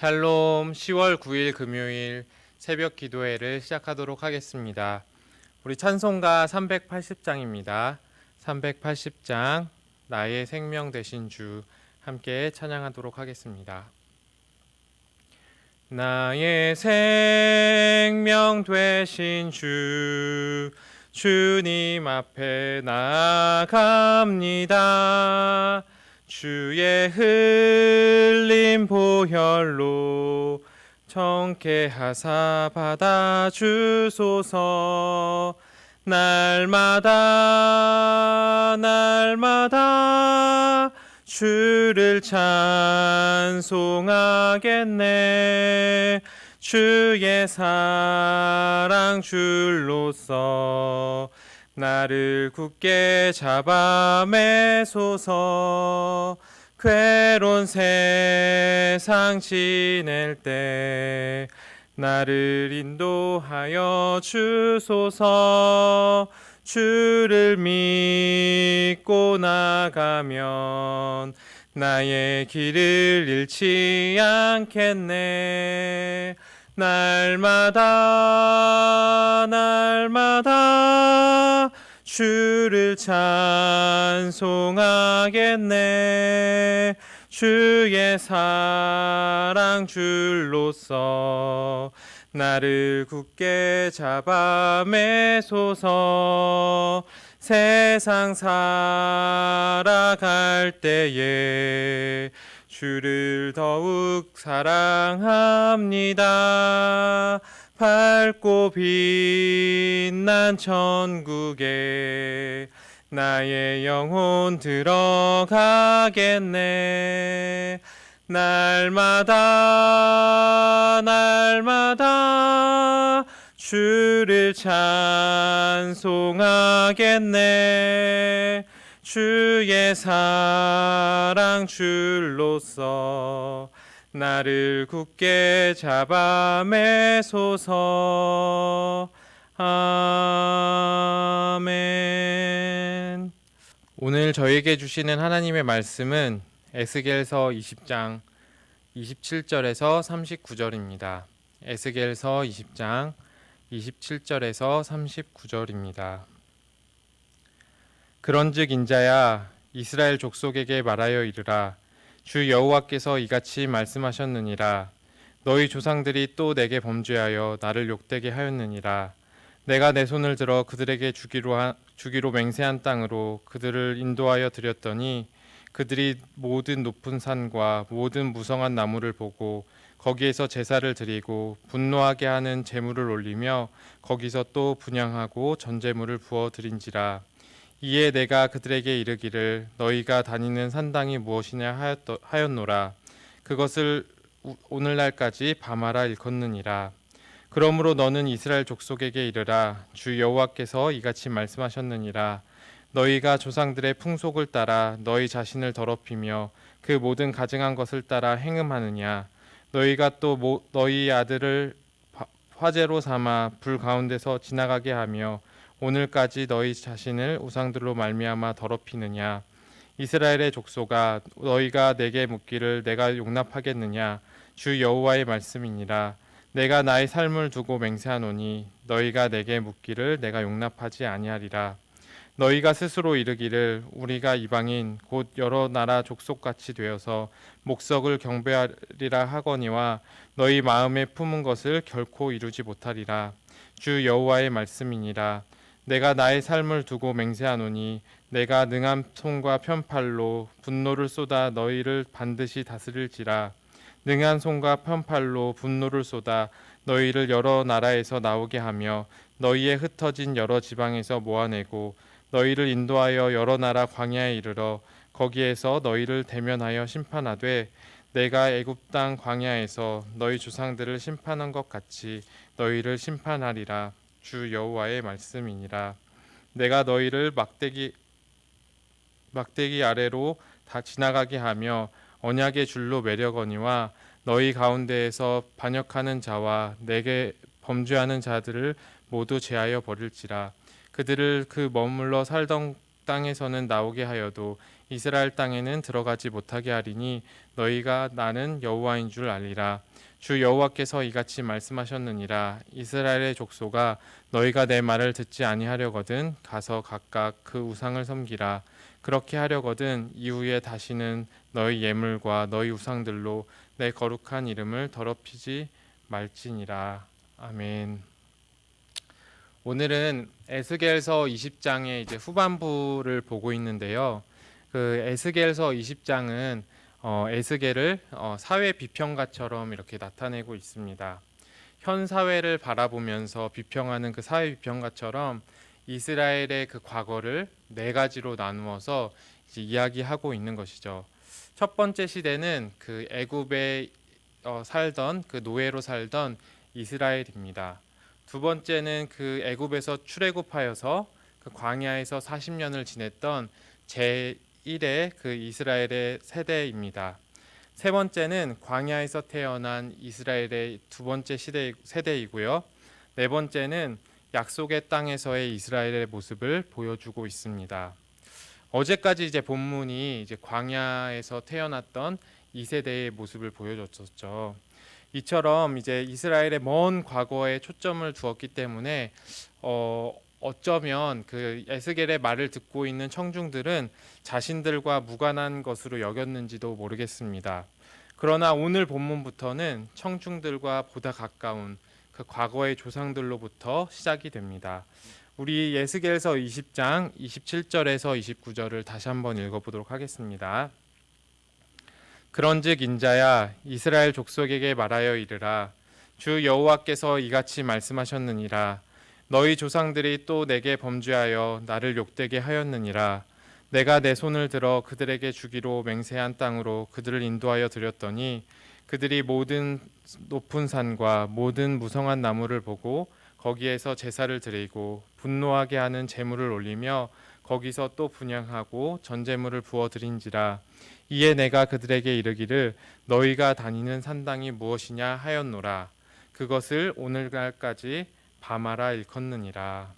샬롬 10월 9일 금요일 새벽 기도회를 시작하도록 하겠습니다. 우리 찬송가 380장입니다. 380장 나의 생명 되신 주 함께 찬양하도록 하겠습니다. 나의 생명 되신 주 주님 앞에 나아갑니다. 주의 흘린 보혈로 정케하사 받아주소서. 날마다 주를 찬송하겠네. 주의 사랑 줄로서 나를 굳게 잡아 매소서. 괴로운 세상 지낼 때 나를 인도하여 주소서. 주를 믿고 나가면 나의 길을 잃지 않겠네. 날마다 주를 찬송하겠네. 주의 사랑 줄로서 나를 굳게 잡아 매소서. 세상 살아갈 때에 주를 더욱 사랑합니다. 밝고 빛난 천국에 나의 영혼 들어가겠네. 날마다 주를 찬송하겠네. 주의 사랑 줄로서 나를 굳게 잡아 매소서. 아멘. 오늘 저에게 주시는 하나님의 말씀은 에스겔서 20장 27절에서 39절입니다. 에스겔서 20장 27절에서 39절입니다. 그런즉 인자야, 이스라엘 족속에게 말하여 이르라. 주 여호와께서 이같이 말씀하셨느니라. 너희 조상들이 또 내게 범죄하여 나를 욕되게 하였느니라. 내가 내 손을 들어 그들에게 주기로 맹세한 땅으로 그들을 인도하여 드렸더니 그들이 모든 높은 산과 모든 무성한 나무를 보고 거기에서 제사를 드리고 분노하게 하는 제물을 올리며 거기서 또 분향하고 전제물을 부어 드린지라. 이에 내가 그들에게 이르기를 너희가 다니는 산당이 무엇이냐 하였노라. 그것을 오늘날까지 바마라 일컫느니라. 그러므로 너는 이스라엘 족속에게 이르라. 주 여호와께서 이같이 말씀하셨느니라. 너희가 조상들의 풍속을 따라 너희 자신을 더럽히며 그 모든 가증한 것을 따라 행음하느냐. 너희가 또 너희 아들을 화제로 삼아 불 가운데서 지나가게 하며 오늘까지 너희 자신을 우상들로 말미암아 더럽히느냐. 이스라엘의 족속아, 너희가 내게 묻기를 내가 용납하겠느냐. 주 여호와의 말씀이니라. 내가 나의 삶을 두고 맹세하노니 너희가 내게 묻기를 내가 용납하지 아니하리라. 너희가 스스로 이르기를 우리가 이방인 곧 여러 나라 족속같이 되어서 목석을 경배하리라 하거니와 너희 마음에 품은 것을 결코 이루지 못하리라. 주 여호와의 말씀이니라. 내가 나의 삶을 두고 맹세하노니 내가 능한 손과 편팔로 분노를 쏟아 너희를 반드시 다스릴지라. 능한 손과 편팔로 분노를 쏟아 너희를 여러 나라에서 나오게 하며 너희의 흩어진 여러 지방에서 모아내고 너희를 인도하여 여러 나라 광야에 이르러 거기에서 너희를 대면하여 심판하되 내가 애굽 땅 광야에서 너희 조상들을 심판한 것 같이 너희를 심판하리라. 주 여호와의 말씀이니라. 내가 너희를 막대기 아래로 다 지나가게 하며 언약의 줄로 매려거니와 너희 가운데에서 반역하는 자와 내게 범죄하는 자들을 모두 제하여 버릴지라. 그들을 그 머물러 살던 땅에서는 나오게 하여도 이스라엘 땅에는 들어가지 못하게 하리니 너희가 나는 여호와인 줄 알리라. 주 여호와께서 이같이 말씀하셨느니라. 이스라엘의 족속아, 너희가 내 말을 듣지 아니하려거든 가서 각각 그 우상을 섬기라. 그렇게 하려거든 이후에 다시는 너희 예물과 너희 우상들로 내 거룩한 이름을 더럽히지 말지니라. 아멘. 오늘은 에스겔서 20장의 이제 후반부를 보고 있는데요. 그 에스겔서 20장은 에스겔을 사회 비평가처럼 이렇게 나타내고 있습니다. 현 사회를 바라보면서 비평하는 그 사회 비평가처럼 이스라엘의 그 과거를 네 가지로 나누어서 이제 이야기하고 있는 것이죠. 첫 번째 시대는 그 애굽에 살던 그 노예로 살던 이스라엘입니다. 두 번째는 그 애굽에서 출애굽하여서 그 광야에서 40년을 지냈던 제1의 그 이스라엘의 세대입니다. 세 번째는 광야에서 태어난 이스라엘의 두 번째 세대이고요. 네 번째는 약속의 땅에서의 이스라엘의 모습을 보여주고 있습니다. 어제까지 이제 본문이 이제 광야에서 태어났던 이 세대의 모습을 보여줬었죠. 이처럼 이제 이스라엘의 먼 과거에 초점을 두었기 때문에 어쩌면 그 에스겔의 말을 듣고 있는 청중들은 자신들과 무관한 것으로 여겼는지도 모르겠습니다. 그러나 오늘 본문부터는 청중들과 보다 가까운 그 과거의 조상들로부터 시작이 됩니다. 우리 에스겔서 20장 27절에서 29절을 다시 한번 읽어보도록 하겠습니다. 그런즉 인자야, 이스라엘 족속에게 말하여 이르라. 주 여호와께서 이같이 말씀하셨느니라. 너희 조상들이 또 내게 범죄하여 나를 욕되게 하였느니라. 내가 내 손을 들어 그들에게 주기로 맹세한 땅으로 그들을 인도하여 드렸더니 그들이 모든 높은 산과 모든 무성한 나무를 보고 거기에서 제사를 드리고 분노하게 하는 제물을 올리며 거기서 또 분향하고 전제물을 부어 드린지라. 이에 내가 그들에게 이르기를 너희가 다니는 산당이 무엇이냐 하였노라. 그것을 오늘날까지 바마라 일컫느니라.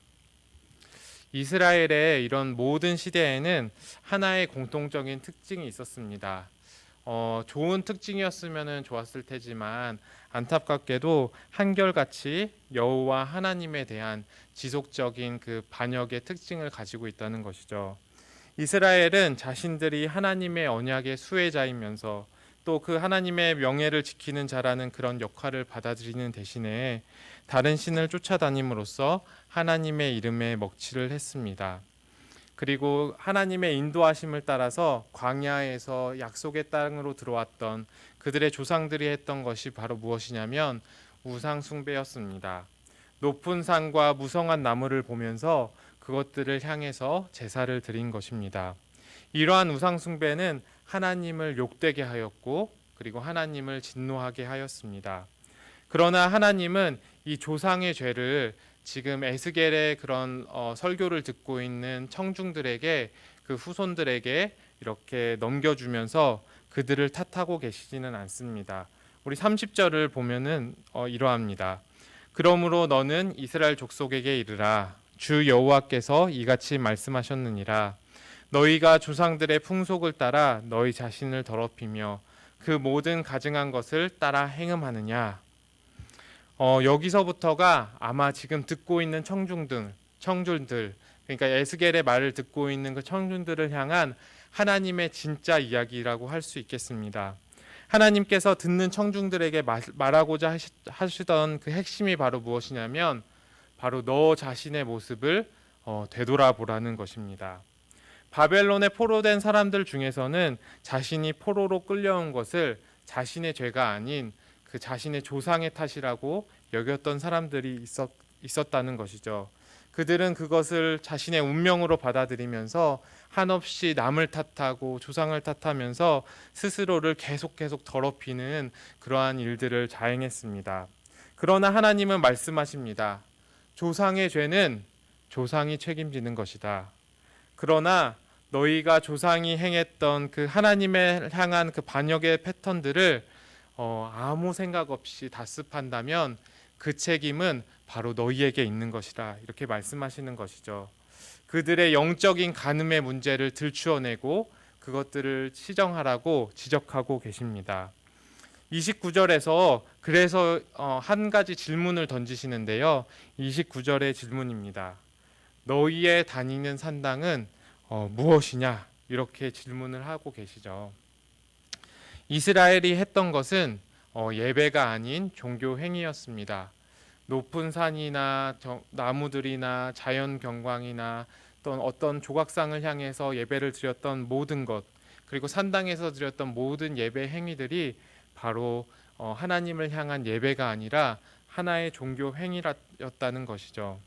이스라엘의 이런 모든 시대에는 하나의 공통적인 특징이 있었습니다. 좋은 특징이었으면 좋았을 테지만 안타깝게도 한결같이 여호와 하나님에 대한 지속적인 그 반역의 특징을 가지고 있다는 것이죠. 이스라엘은 자신들이 하나님의 언약의 수혜자이면서 또 그 하나님의 명예를 지키는 자라는 그런 역할을 받아들이는 대신에 다른 신을 쫓아다님으로써 하나님의 이름에 먹칠을 했습니다. 그리고 하나님의 인도하심을 따라서 광야에서 약속의 땅으로 들어왔던 그들의 조상들이 했던 것이 바로 무엇이냐면 우상 숭배였습니다. 높은 산과 무성한 나무를 보면서 그것들을 향해서 제사를 드린 것입니다. 이러한 우상 숭배는 하나님을 욕되게 하였고 그리고 하나님을 진노하게 하였습니다. 그러나 하나님은 이 조상의 죄를 지금 에스겔의 그런 설교를 듣고 있는 청중들에게 그 후손들에게 이렇게 넘겨주면서 그들을 탓하고 계시지는 않습니다. 우리 30절을 보면은 이러합니다. 그러므로 너는 이스라엘 족속에게 이르라. 주 여호와께서 이같이 말씀하셨느니라. 너희가 조상들의 풍속을 따라 너희 자신을 더럽히며 그 모든 가증한 것을 따라 행음하느냐. 여기서부터가 아마 지금 듣고 있는 청중들, 그러니까 에스겔의 말을 듣고 있는 그 청중들을 향한 하나님의 진짜 이야기라고 할 수 있겠습니다. 하나님께서 듣는 청중들에게 말하고자 하시던 그 핵심이 바로 무엇이냐면 바로 너 자신의 모습을 되돌아보라는 것입니다. 바벨론에 포로된 사람들 중에서는 자신이 포로로 끌려온 것을 자신의 죄가 아닌 그 자신의 조상의 탓이라고 여겼던 사람들이 있었다는 것이죠. 그들은 그것을 자신의 운명으로 받아들이면서 한없이 남을 탓하고 조상을 탓하면서 스스로를 계속 더럽히는 그러한 일들을 자행했습니다. 그러나 하나님은 말씀하십니다. 조상의 죄는 조상이 책임지는 것이다. 그러나 너희가 조상이 행했던 그 하나님을 향한 그 반역의 패턴들을 아무 생각 없이 답습한다면 그 책임은 바로 너희에게 있는 것이다. 이렇게 말씀하시는 것이죠. 그들의 영적인 간음의 문제를 들추어내고 그것들을 시정하라고 지적하고 계십니다. 29절에서 그래서 한 가지 질문을 던지시는데요. 29절의 질문입니다. 너희의 다니는 산당은 무엇이냐? 이렇게 질문을 하고 계시죠. 이스라엘이 했던 것은 예배가 아닌 종교 행위였습니다. 높은 산이나 나무들이나 자연 경광이나 또 어떤 조각상을 향해서 예배를 드렸던 모든 것, 그리고 산당에서 드렸던 모든 예배 행위들이 바로 하나님을 향한 예배가 아니라 하나의 종교 행위였다는 것이죠.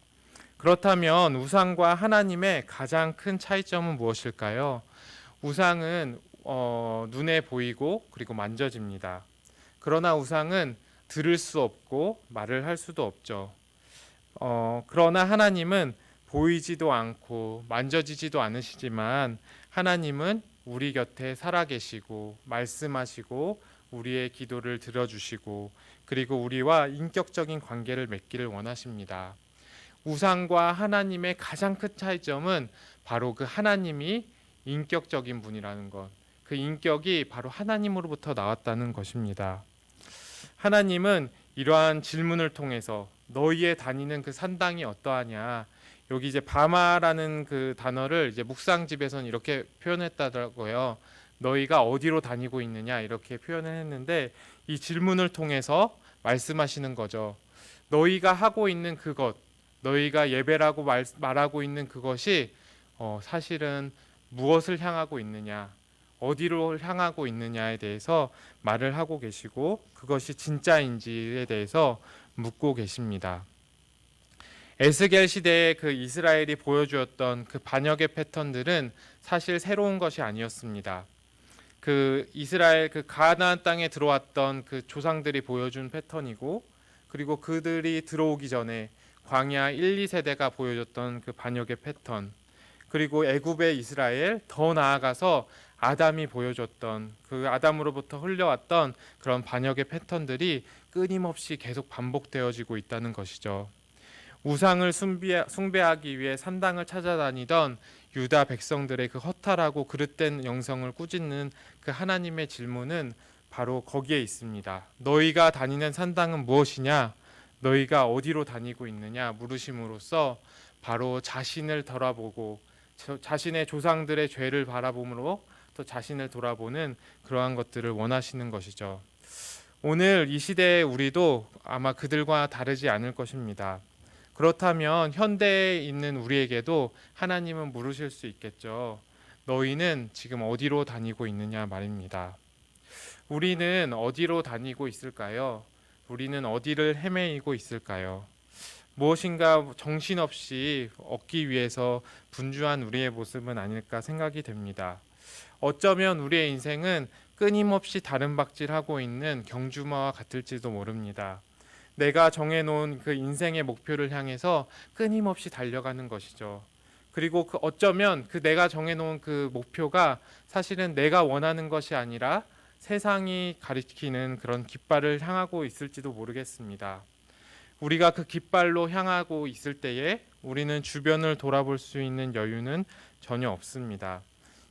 그렇다면 우상과 하나님의 가장 큰 차이점은 무엇일까요? 우상은 눈에 보이고 그리고 만져집니다. 그러나 우상은 들을 수 없고 말을 할 수도 없죠. 그러나 하나님은 보이지도 않고 만져지지도 않으시지만 하나님은 우리 곁에 살아계시고 말씀하시고 우리의 기도를 들어주시고 그리고 우리와 인격적인 관계를 맺기를 원하십니다. 우상과 하나님의 가장 큰 차이점은 바로 그 하나님이 인격적인 분이라는 것, 그 인격이 바로 하나님으로부터 나왔다는 것입니다. 하나님은 이러한 질문을 통해서 너희의 다니는 그 산당이 어떠하냐, 여기 이제 바마라는 그 단어를 이제 묵상집에서는 이렇게 표현했다더라고요. 너희가 어디로 다니고 있느냐 이렇게 표현을 했는데 이 질문을 통해서 말씀하시는 거죠. 너희가 하고 있는 그것, 너희가 예배라고 말하고 있는 그것이 사실은 무엇을 향하고 있느냐, 어디로 향하고 있느냐에 대해서 말을 하고 계시고 그것이 진짜인지에 대해서 묻고 계십니다. 에스겔 시대에 그 이스라엘이 보여주었던 그 반역의 패턴들은 사실 새로운 것이 아니었습니다. 그 이스라엘 그 가나안 땅에 들어왔던 그 조상들이 보여준 패턴이고 그리고 그들이 들어오기 전에 광야 1, 2세대가 보여줬던 그 반역의 패턴, 그리고 애굽의 이스라엘, 더 나아가서 아담이 보여줬던 그 아담으로부터 흘려왔던 그런 반역의 패턴들이 끊임없이 계속 반복되어지고 있다는 것이죠. 우상을 숭배하기 위해 산당을 찾아다니던 유다 백성들의 그 허탈하고 그릇된 영성을 꾸짖는 그 하나님의 질문은 바로 거기에 있습니다. 너희가 다니는 산당은 무엇이냐? 너희가 어디로 다니고 있느냐? 물으심으로써 바로 자신을 돌아보고 자신의 조상들의 죄를 바라봄으로 또 자신을 돌아보는 그러한 것들을 원하시는 것이죠. 오늘 이 시대에 우리도 아마 그들과 다르지 않을 것입니다. 그렇다면 현대에 있는 우리에게도 하나님은 물으실 수 있겠죠. 너희는 지금 어디로 다니고 있느냐 말입니다. 우리는 어디로 다니고 있을까요? 우리는 어디를 헤매이고 있을까요? 무엇인가 정신없이 얻기 위해서 분주한 우리의 모습은 아닐까 생각이 됩니다. 어쩌면 우리의 인생은 끊임없이 다른 박질하고 있는 경주마와 같을지도 모릅니다. 내가 정해놓은 그 인생의 목표를 향해서 끊임없이 달려가는 것이죠. 그리고 어쩌면 그 내가 정해놓은 그 목표가 사실은 내가 원하는 것이 아니라 세상이 가리키는 그런 깃발을 향하고 있을지도 모르겠습니다. 우리가 그 깃발로 향하고 있을 때에 우리는 주변을 돌아볼 수 있는 여유는 전혀 없습니다.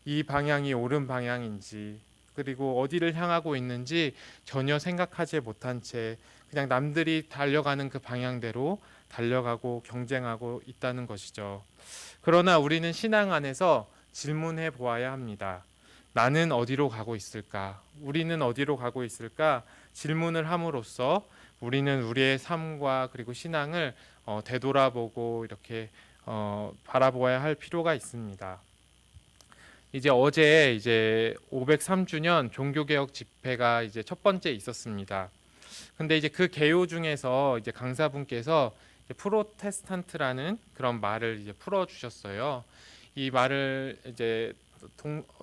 이 방향이 옳은 방향인지 그리고 어디를 향하고 있는지 전혀 생각하지 못한 채 그냥 남들이 달려가는 그 방향대로 달려가고 경쟁하고 있다는 것이죠. 그러나 우리는 신앙 안에서 질문해 보아야 합니다. 나는 어디로 가고 있을까? 우리는 어디로 가고 있을까? 질문을 함으로써 우리는 우리의 삶과 그리고 신앙을 되돌아보고 이렇게 바라보아야 할 필요가 있습니다. 어제 503주년 종교개혁 집회가 첫 번째 있었습니다. 근데 그 개요 중에서 강사분께서 프로테스탄트라는 그런 말을 풀어 주셨어요. 이 말을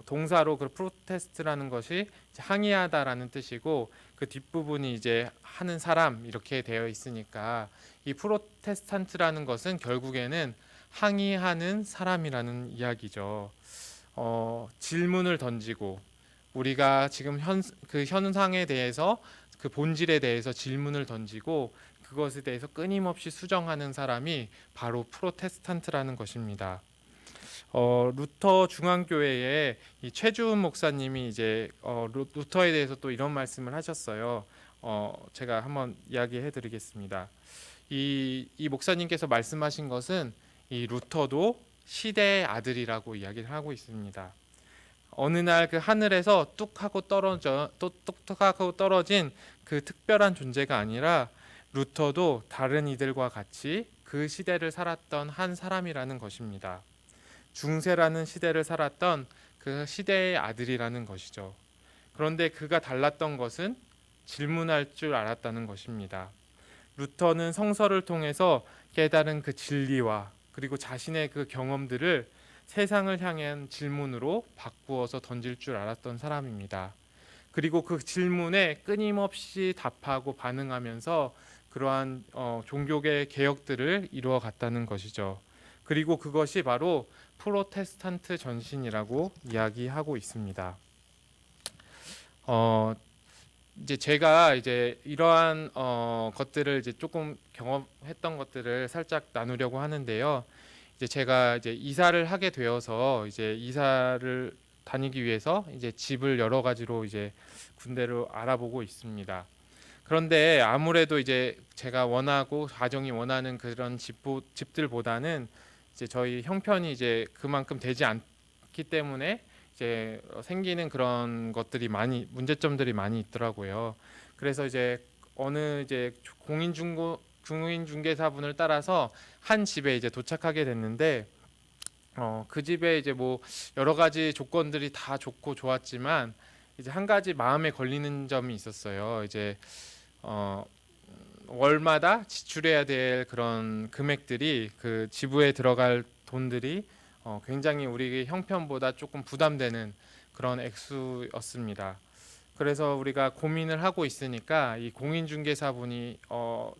동사로 그 프로테스트라는 것이 항의하다라는 뜻이고 그 뒷부분이 하는 사람 이렇게 되어 있으니까 이 프로테스탄트라는 것은 결국에는 항의하는 사람이라는 이야기죠. 질문을 던지고 우리가 지금 그 현상에 대해서 그 본질에 대해서 질문을 던지고 그것에 대해서 끊임없이 수정하는 사람이 바로 프로테스탄트라는 것입니다. 루터 중앙교회의 이 최주은 목사님이 이제 루터에 대해서 또 이런 말씀을 하셨어요. 제가 한번 이야기해 드리겠습니다. 이 목사님께서 말씀하신 것은 이 루터도 시대의 아들이라고 이야기를 하고 있습니다. 어느 날 그 하늘에서 뚝하고 떨어진 그 특별한 존재가 아니라 루터도 다른 이들과 같이 그 시대를 살았던 한 사람이라는 것입니다. 중세라는 시대를 살았던 그 시대의 아들이라는 것이죠. 그런데 그가 달랐던 것은 질문할 줄 알았다는 것입니다. 루터는 성서를 통해서 깨달은 그 진리와 그리고 자신의 그 경험들을 세상을 향한 질문으로 바꾸어서 던질 줄 알았던 사람입니다. 그리고 그 질문에 끊임없이 답하고 반응하면서 그러한 종교계 개혁들을 이루어 갔다는 것이죠. 그리고 그것이 바로 프로테스탄트 전신이라고 이야기하고 있습니다. 이제 제가 이제 이러한 것들을 이제 조금 경험했던 것들을 살짝 나누려고 하는데요. 이제 제가 이제 이사를 하게 되어서 이제 이사를 다니기 위해서 이제 집을 여러 가지로 이제 군데로 알아보고 있습니다. 그런데 아무래도 이제 제가 원하고 가정이 원하는 그런 집들보다는 이제 저희 형편이 이제 그만큼 되지 않기 때문에 이제 생기는 그런 것들이 많이 문제점들이 많이 있더라고요. 그래서 이제 어느 이제 공인중개사분을 따라서 한 집에 이제 도착하게 됐는데 그 집에 이제 뭐 여러 가지 조건들이 다 좋고 좋았지만 이제 한 가지 마음에 걸리는 점이 있었어요. 이제 어, 월마다 지출해야 될 그런 금액들이 그 지부에 들어갈 돈들이 굉장히 우리 형편보다 조금 부담되는 그런 액수였습니다. 그래서 우리가 고민을 하고 있으니까 이 공인중개사분이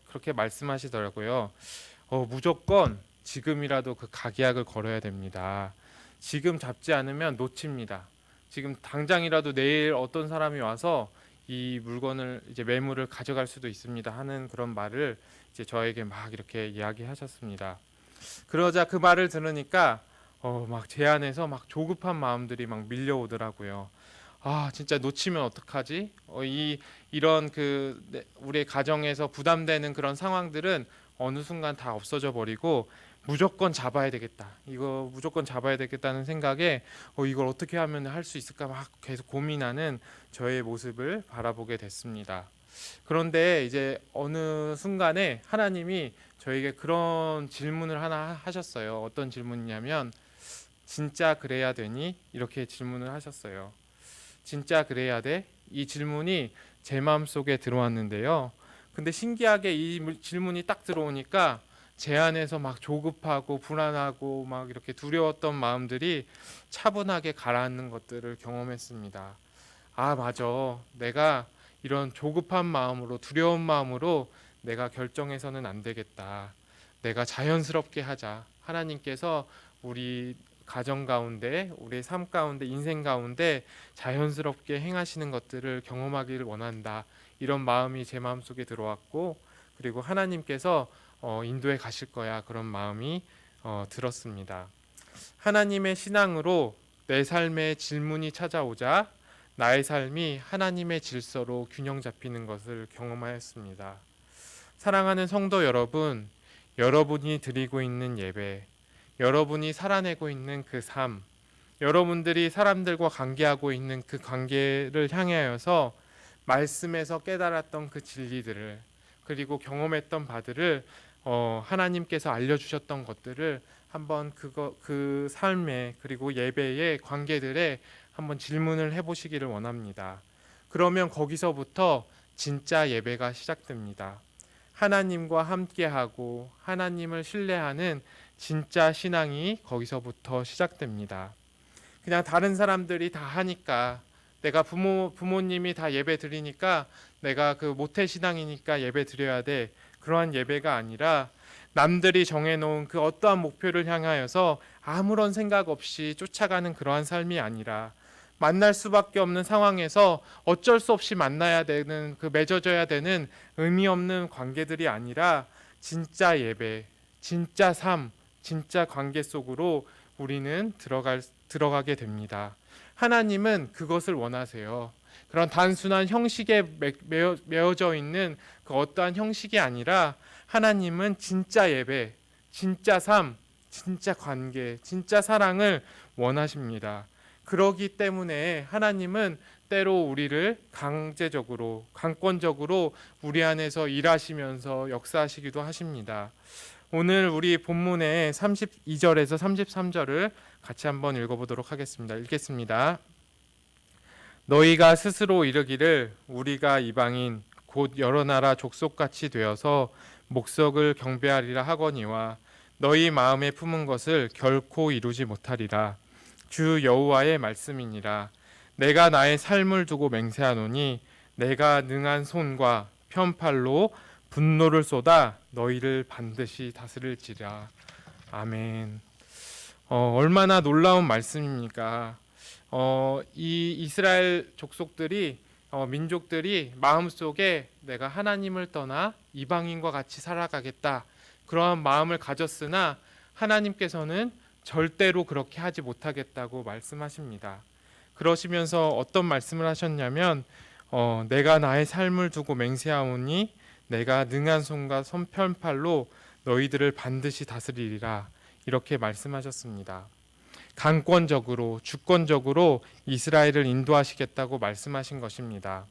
그렇게 말씀하시더라고요. 무조건 지금이라도 그 가계약을 걸어야 됩니다. 지금 잡지 않으면 놓칩니다. 지금 당장이라도 내일 어떤 사람이 와서 이 물건을 이제 매물을 가져갈 수도 있습니다 하는 그런 말을 이제 저에게 막 이렇게 이야기하셨습니다. 그러자 그 말을 들으니까 막 제 안에서 막 조급한 마음들이 막 밀려오더라고요. 아 진짜 놓치면 어떡하지? 이런 우리의 가정에서 부담되는 그런 상황들은 어느 순간 다 없어져 버리고 무조건 잡아야 되겠다. 이거 무조건 잡아야 되겠다는 생각에 이걸 어떻게 하면 할 수 있을까 막 계속 고민하는 저의 모습을 바라보게 됐습니다. 그런데 이제 어느 순간에 하나님이 저에게 그런 질문을 하나 하셨어요. 어떤 질문이냐면 진짜 그래야 되니? 이렇게 질문을 하셨어요. 진짜 그래야 돼? 이 질문이 제 마음속에 들어왔는데요. 근데 신기하게 이 질문이 딱 들어오니까 제 안에서 막 조급하고 불안하고 막 이렇게 두려웠던 마음들이 차분하게 가라앉는 것들을 경험했습니다. 아, 맞아. 내가 이런 조급한 마음으로 두려운 마음으로 내가 결정해서는 안 되겠다. 내가 자연스럽게 하자. 하나님께서 우리 가정 가운데, 우리 삶 가운데, 인생 가운데 자연스럽게 행하시는 것들을 경험하기를 원한다. 이런 마음이 제 마음속에 들어왔고, 그리고 하나님께서 인도에 가실 거야. 그런 마음이 들었습니다. 하나님의 신앙으로 내 삶에 질문이 찾아오자 나의 삶이 하나님의 질서로 균형 잡히는 것을 경험하였습니다. 사랑하는 성도 여러분, 여러분이 드리고 있는 예배, 여러분이 살아내고 있는 그 삶, 여러분들이 사람들과 관계하고 있는 그 관계를 향하여서 말씀에서 깨달았던 그 진리들을 그리고 경험했던 바들을 하나님께서 알려주셨던 것들을 한번 그 삶에 그리고 예배의 관계들에 한번 질문을 해보시기를 원합니다. 그러면 거기서부터 진짜 예배가 시작됩니다. 하나님과 함께하고 하나님을 신뢰하는 진짜 신앙이 거기서부터 시작됩니다. 그냥 다른 사람들이 다 하니까 내가 부모님이 다 예배 드리니까 내가 그 모태 신앙이니까 예배 드려야 돼. 그러한 예배가 아니라 남들이 정해놓은 그 어떠한 목표를 향하여서 아무런 생각 없이 쫓아가는 그러한 삶이 아니라 만날 수밖에 없는 상황에서 어쩔 수 없이 만나야 되는 그 맺어져야 되는 의미 없는 관계들이 아니라 진짜 예배, 진짜 삶, 진짜 관계 속으로 우리는 들어가게 됩니다. 하나님은 그것을 원하세요. 그런 단순한 형식에 매어져 있는 그 어떠한 형식이 아니라 하나님은 진짜 예배, 진짜 삶, 진짜 관계, 진짜 사랑을 원하십니다. 그러기 때문에 하나님은 때로 우리를 강제적으로, 강권적으로 우리 안에서 일하시면서 역사하시기도 하십니다. 오늘 우리 본문의 32절에서 33절을 같이 한번 읽어보도록 하겠습니다. 읽겠습니다. 너희가 스스로 이르기를 우리가 이방인 곧 여러 나라 족속같이 되어서 목석을 경배하리라 하거니와 너희 마음에 품은 것을 결코 이루지 못하리라. 주 여호와의 말씀이니라. 내가 나의 삶을 두고 맹세하노니 내가 능한 손과 편팔로 분노를 쏟아 너희를 반드시 다스릴지라. 아멘. 얼마나 놀라운 말씀입니까? 이 이스라엘 족속들이 민족들이 마음속에 내가 하나님을 떠나 이방인과 같이 살아가겠다 그러한 마음을 가졌으나 하나님께서는 절대로 그렇게 하지 못하겠다고 말씀하십니다. 그러시면서 어떤 말씀을 하셨냐면 내가 나의 삶을 두고 맹세하오니 내가 능한 손과 손편팔로 너희들을 반드시 다스리리라 이렇게 말씀하셨습니다. 강권적으로 주권적으로 이스라엘을 인도하시겠다고 말씀하신 것입니다.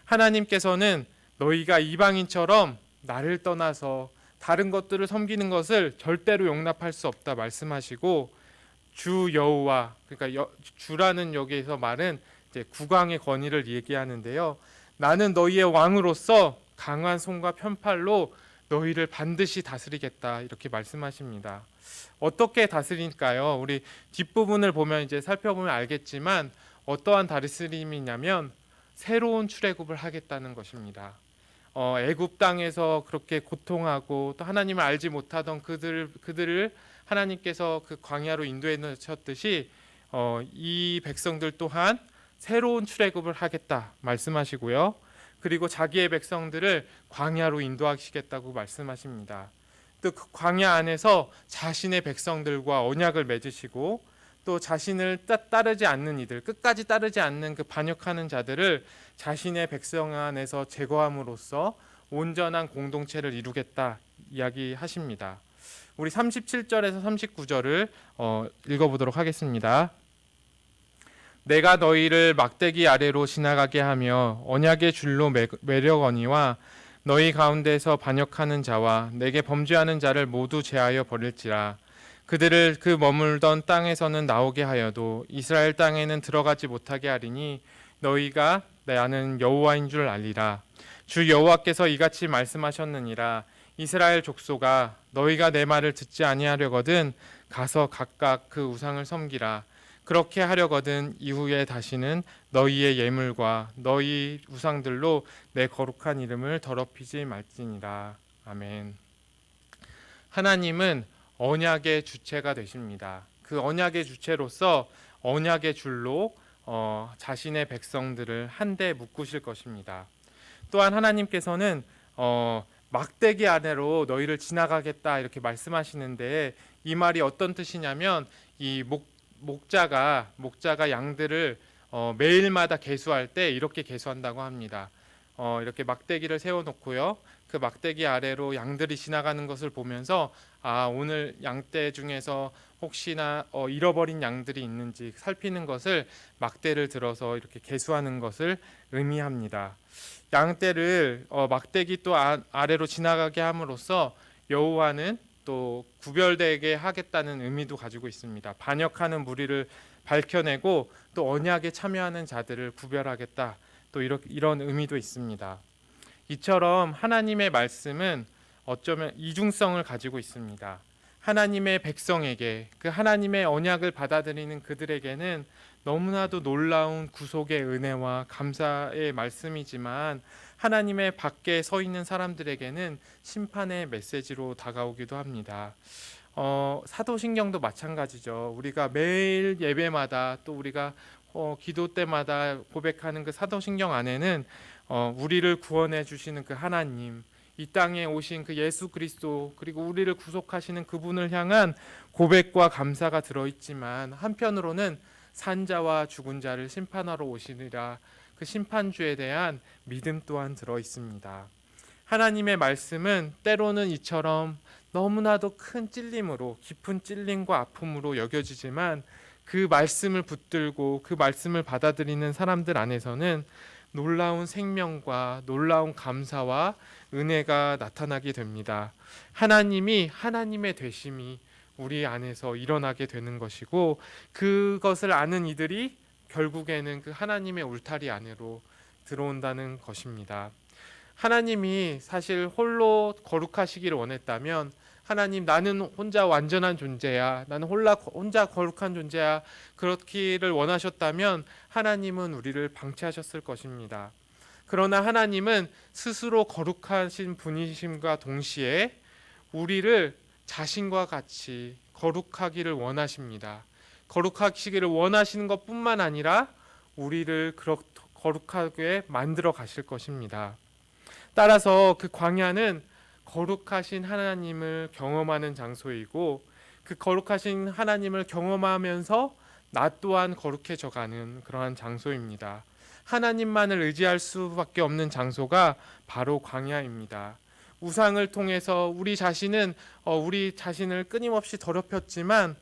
하나님께서는 너희가 이방인처럼 나를 떠나서 다른 것들을 섬기는 것을 절대로 용납할 수 없다 말씀하시고 주 여호와 그러니까 주라는 여기에서 말은 이제 국왕의 권위를 얘기하는데요. 나는 너희의 왕으로서 강한 손과 편팔로 너희를 반드시 다스리겠다 이렇게 말씀하십니다. 어떻게 다스릴까요? 우리 뒷부분을 보면 이제 살펴보면 알겠지만 어떠한 다스림이냐면 새로운 출애굽을 하겠다는 것입니다. 애굽 땅에서 그렇게 고통하고 또 하나님을 알지 못하던 그들을 하나님께서 그 광야로 인도해 놓으셨듯이 이 백성들 또한 새로운 출애굽을 하겠다 말씀하시고요. 그리고 자기의 백성들을 광야로 인도하시겠다고 말씀하십니다. 또 그 광야 안에서 자신의 백성들과 언약을 맺으시고 또 자신을 따르지 않는 이들, 끝까지 따르지 않는 그 반역하는 자들을 자신의 백성 안에서 제거함으로써 온전한 공동체를 이루겠다 이야기하십니다. 우리 37절에서 39절을 읽어보도록 하겠습니다. 내가 너희를 막대기 아래로 지나가게 하며 언약의 줄로 매려거니와 너희 가운데서 반역하는 자와 내게 범죄하는 자를 모두 제하여 버릴지라. 그들을 그 머물던 땅에서는 나오게 하여도 이스라엘 땅에는 들어가지 못하게 하리니 너희가 나는 여호와인 줄 알리라. 주 여호와께서 이같이 말씀하셨느니라. 이스라엘 족속아 너희가 내 말을 듣지 아니하려거든 가서 각각 그 우상을 섬기라. 그렇게 하려거든 이후에 다시는 너희의 예물과 너희 우상들로 내 거룩한 이름을 더럽히지 말지니라. 아멘. 하나님은 언약의 주체가 되십니다. 그 언약의 주체로서 언약의 줄로 자신의 백성들을 한데 묶으실 것입니다. 또한 하나님께서는 막대기 아래로 너희를 지나가겠다 이렇게 말씀하시는데 이 말이 어떤 뜻이냐면 이 목자가 양들을 매일마다 계수할 때 이렇게 계수한다고 합니다. 이렇게 막대기를 세워놓고요. 그 막대기 아래로 양들이 지나가는 것을 보면서 오늘 양떼 중에서 혹시나 잃어버린 양들이 있는지 살피는 것을 막대를 들어서 이렇게 계수하는 것을 의미합니다. 양떼를 막대기 또 아래로 지나가게 함으로써 여호와는 또 구별되게 하겠다는 의미도 가지고 있습니다. 반역하는 무리를 밝혀내고 또 언약에 참여하는 자들을 구별하겠다. 또 이런 의미도 있습니다. 이처럼 하나님의 말씀은 어쩌면 이중성을 가지고 있습니다. 하나님의 백성에게 그 하나님의 언약을 받아들이는 그들에게는 너무나도 놀라운 구속의 은혜와 감사의 말씀이지만 하나님의 밖에 서 있는 사람들에게는 심판의 메시지로 다가오기도 합니다. 사도신경도 마찬가지죠. 우리가 매일 예배마다 또 우리가 기도 때마다 고백하는 그 사도신경 안에는 우리를 구원해 주시는 그 하나님, 이 땅에 오신 그 예수 그리스도, 그리고 우리를 구속하시는 그분을 향한 고백과 감사가 들어있지만, 한편으로는 산자와 죽은 자를 심판하러 오시리라, 그 심판주에 대한 믿음 또한 들어있습니다. 하나님의 말씀은 때로는 이처럼 너무나도 큰 찔림으로, 깊은 찔림과 아픔으로 여겨지지만, 그 말씀을 붙들고 그 말씀을 받아들이는 사람들 안에서는 놀라운 생명과 놀라운 감사와 은혜가 나타나게 됩니다. 하나님이, 하나님의 되심이 우리 안에서 일어나게 되는 것이고, 그것을 아는 이들이 결국에는 그 하나님의 울타리 안으로 들어온다는 것입니다. 하나님이 사실 홀로 거룩하시기를 원했다면, 하나님, 나는 혼자 완전한 존재야, 나는 혼자 거룩한 존재야, 그렇기를 원하셨다면 하나님은 우리를 방치하셨을 것입니다. 그러나 하나님은 스스로 거룩하신 분이심과 동시에 우리를 자신과 같이 거룩하기를 원하십니다. 거룩하시기를 원하시는 것뿐만 아니라 우리를 거룩하게 만들어 가실 것입니다. 따라서 그 광야는 거룩하신 하나님을 경험하는 장소이고, 그 거룩하신 하나님을 경험하면서 나 또한 거룩해져 가는 그러한 장소입니다. 하나님만을 의지할 수밖에 없는 장소가 바로 광야입니다. 우상을 통해서 우리 자신을 끊임없이 더럽혔지만,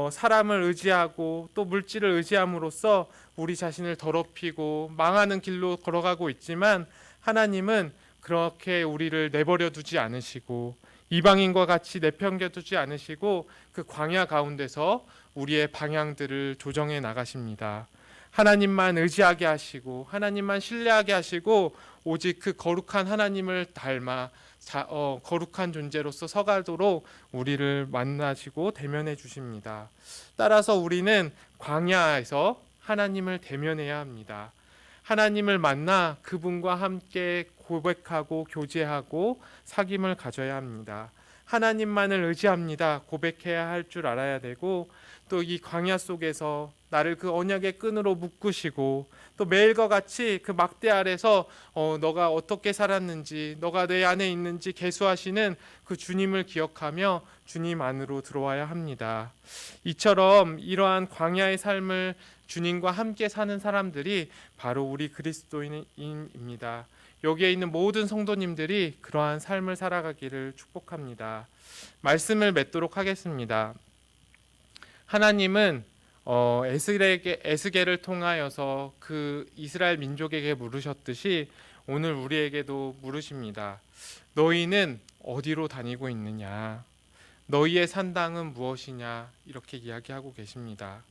사람을 의지하고 또 물질을 의지함으로써 우리 자신을 더럽히고 망하는 길로 걸어가고 있지만, 하나님은 그렇게 우리를 내버려 두지 않으시고 이방인과 같이 내팽겨 두지 않으시고 그 광야 가운데서 우리의 방향들을 조정해 나가십니다. 하나님만 의지하게 하시고 하나님만 신뢰하게 하시고 오직 그 거룩한 하나님을 닮아 거룩한 존재로서 서가도록 우리를 만나시고 대면해 주십니다. 따라서 우리는 광야에서 하나님을 대면해야 합니다. 하나님을 만나 그분과 함께 고백하고 교제하고 사귐을 가져야 합니다. 하나님만을 의지합니다. 고백해야 할 줄 알아야 되고, 또 이 광야 속에서 나를 그 언약의 끈으로 묶으시고, 또 매일과 같이 그 막대 아래서 너가 어떻게 살았는지, 너가 내 안에 있는지 계수하시는 그 주님을 기억하며 주님 안으로 들어와야 합니다. 이처럼 이러한 광야의 삶을 주님과 함께 사는 사람들이 바로 우리 그리스도인입니다. 여기에 있는 모든 성도님들이 그러한 삶을 살아가기를 축복합니다. 말씀을 맺도록 하겠습니다. 하나님은 에스겔을 통하여서 그 이스라엘 민족에게 물으셨듯이 오늘 우리에게도 물으십니다. 너희는 어디로 다니고 있느냐? 너희의 산당은 무엇이냐? 이렇게 이야기하고 계십니다.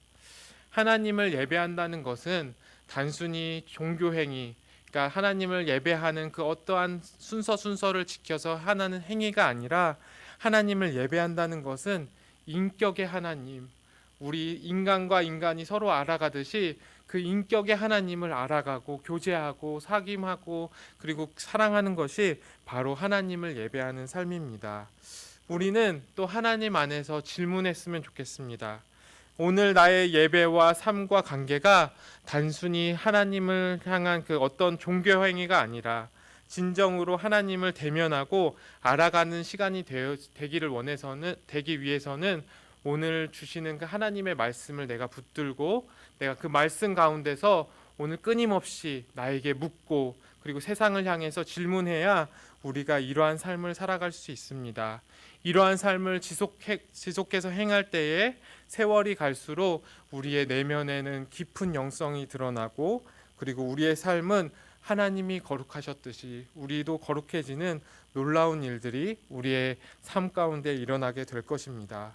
하나님을 예배한다는 것은 단순히 종교행위, 그러니까 하나님을 예배하는 그 어떠한 순서를 지켜서 하는 행위가 아니라, 하나님을 예배한다는 것은 인격의 하나님, 우리 인간과 인간이 서로 알아가듯이 그 인격의 하나님을 알아가고 교제하고 사귐하고 그리고 사랑하는 것이 바로 하나님을 예배하는 삶입니다. 우리는 또 하나님 안에서 질문했으면 좋겠습니다. 오늘 나의 예배와 삶과 관계가 단순히 하나님을 향한 그 어떤 종교 행위가 아니라 진정으로 하나님을 대면하고 알아가는 시간이 되기 위해서는 오늘 주시는 그 하나님의 말씀을 내가 붙들고 내가 그 말씀 가운데서 오늘 끊임없이 나에게 묻고 그리고 세상을 향해서 질문해야 우리가 이러한 삶을 살아갈 수 있습니다. 이러한 삶을 지속해서 행할 때에 세월이 갈수록 우리의 내면에는 깊은 영성이 드러나고, 그리고 우리의 삶은 하나님이 거룩하셨듯이 우리도 거룩해지는 놀라운 일들이 우리의 삶 가운데 일어나게 될 것입니다.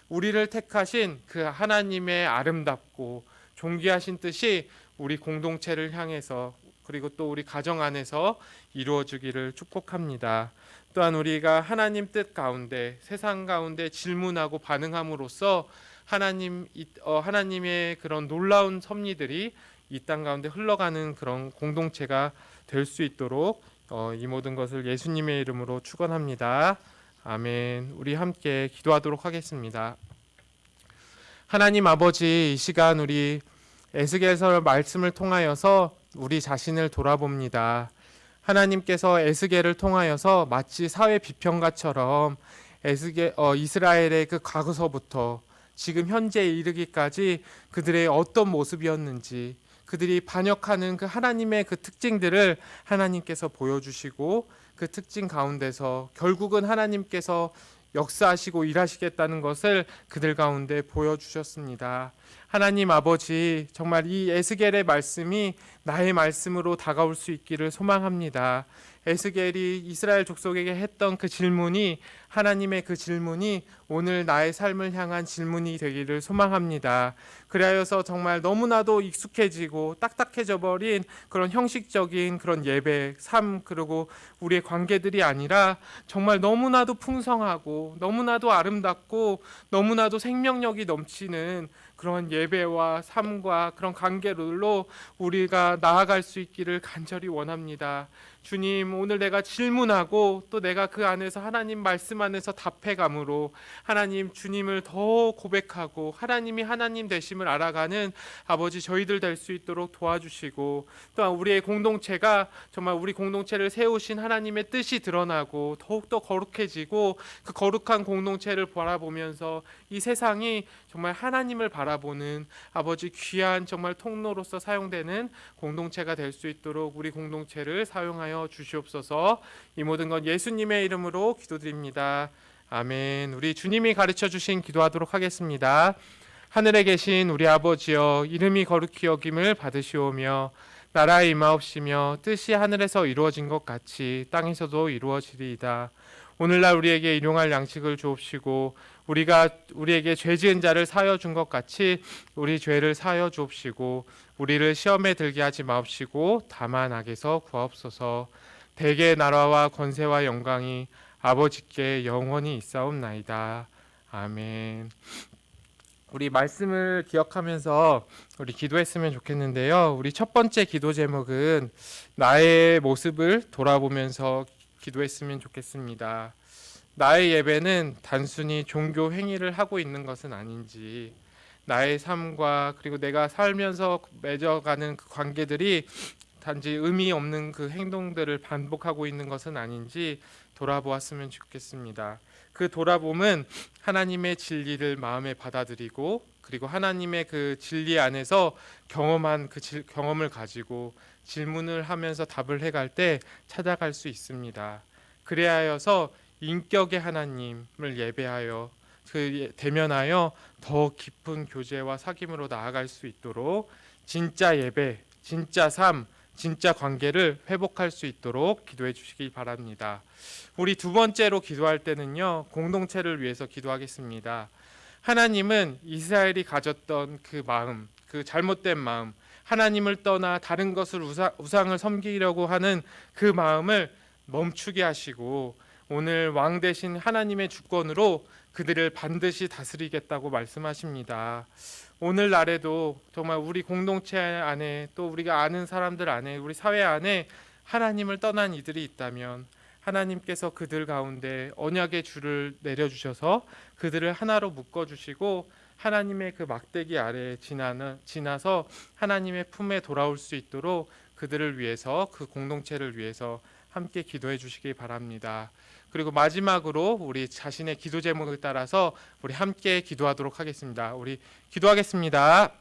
우리를 택하신 그 하나님의 아름답고 존귀하신 뜻이 우리 공동체를 향해서 그리고 또 우리 가정 안에서 이루어지기를 축복합니다. 또한 우리가 하나님 뜻 가운데 세상 가운데 질문하고 반응함으로써 하나님의 그런 놀라운 섭리들이 이 땅 가운데 흘러가는 그런 공동체가 될 수 있도록 이 모든 것을 예수님의 이름으로 축원합니다. 아멘. 우리 함께 기도하도록 하겠습니다. 하나님 아버지, 이 시간 우리 에스겔서 말씀을 통하여서 우리 자신을 돌아봅니다. 하나님께서 에스겔을 통하여서 마치 사회 비평가처럼 이스라엘의 그 과거서부터 지금 현재에 이르기까지 그들의 어떤 모습이었는지, 그들이 반역하는 그 하나님의 그 특징들을 하나님께서 보여주시고, 그 특징 가운데서 결국은 하나님께서 역사하시고 일하시겠다는 것을 그들 가운데 보여주셨습니다. 하나님 아버지, 정말 이 에스겔의 말씀이 나의 말씀으로 다가올 수 있기를 소망합니다. 에스겔이 이스라엘 족속에게 했던 그 질문이, 하나님의 그 질문이 오늘 나의 삶을 향한 질문이 되기를 소망합니다. 그리하여서 정말 너무나도 익숙해지고 딱딱해져 버린 그런 형식적인 그런 예배, 삶, 그리고 우리의 관계들이 아니라 정말 너무나도 풍성하고 너무나도 아름답고 너무나도 생명력이 넘치는 그런 예배와 삶과 그런 관계들로 우리가 나아갈 수 있기를 간절히 원합니다. 주님, 오늘 내가 질문하고 또 내가 그 안에서 하나님 말씀 안에서 답해감으로 하나님 주님을 더 고백하고 하나님이 하나님 되심을 알아가는 아버지 저희들 될 수 있도록 도와주시고, 또한 우리의 공동체가 정말 우리 공동체를 세우신 하나님의 뜻이 드러나고 더욱더 거룩해지고, 그 거룩한 공동체를 바라보면서 이 세상이 정말 하나님을 바라보는 아버지 귀한 정말 통로로서 사용되는 공동체가 될 수 있도록 우리 공동체를 사용하여 주시옵소서. 이 모든 건 예수님의 이름으로 기도드립니다. 아멘. 우리 주님이 가르쳐 주신 기도하도록 하겠습니다. 하늘에 계신 우리 아버지여, 이름이 거룩히 여김을 받으시오며 나라의 임하옵시며 뜻이 하늘에서 이루어진 것 같이 땅에서도 이루어지리이다. 오늘날 우리에게 일용할 양식을 주옵시고 우리가 우리에게 죄 지은 자를 사하여 준 것 같이 우리 죄를 사하여 주옵시고 우리를 시험에 들게 하지 마옵시고 다만 악에서 구하옵소서. 대개 나라와 권세와 영광이 아버지께 영원히 있사옵나이다. 아멘. 우리 말씀을 기억하면서 우리 기도했으면 좋겠는데요. 우리 첫 번째 기도 제목은 나의 모습을 돌아보면서 기도했으면 좋겠습니다. 나의 예배는 단순히 종교 행위를 하고 있는 것은 아닌지, 나의 삶과 그리고 내가 살면서 맺어가는 그 관계들이 단지 의미 없는 그 행동들을 반복하고 있는 것은 아닌지 돌아보았으면 좋겠습니다. 그 돌아봄은 하나님의 진리를 마음에 받아들이고, 그리고 하나님의 그 진리 안에서 경험한 그 경험을 가지고 질문을 하면서 답을 해갈 때 찾아갈 수 있습니다. 그래야 하여서 인격의 하나님을 예배하여 그 대면하여 더 깊은 교제와 사귐으로 나아갈 수 있도록 진짜 예배, 진짜 삶, 진짜 관계를 회복할 수 있도록 기도해 주시기 바랍니다. 우리 두 번째로 기도할 때는요, 공동체를 위해서 기도하겠습니다. 하나님은 이스라엘이 가졌던 그 마음, 그 잘못된 마음, 하나님을 떠나 다른 것을 우상을 섬기려고 하는 그 마음을 멈추게 하시고 오늘 왕 대신 하나님의 주권으로 그들을 반드시 다스리겠다고 말씀하십니다. 오늘날에도 정말 우리 공동체 안에 또 우리가 아는 사람들 안에 우리 사회 안에 하나님을 떠난 이들이 있다면 하나님께서 그들 가운데 언약의 줄을 내려주셔서 그들을 하나로 묶어주시고 하나님의 그 막대기 아래에 지나서 하나님의 품에 돌아올 수 있도록 그들을 위해서, 그 공동체를 위해서 함께 기도해 주시기 바랍니다. 그리고 마지막으로 우리 자신의 기도 제목을 따라서 우리 함께 기도하도록 하겠습니다. 우리 기도하겠습니다.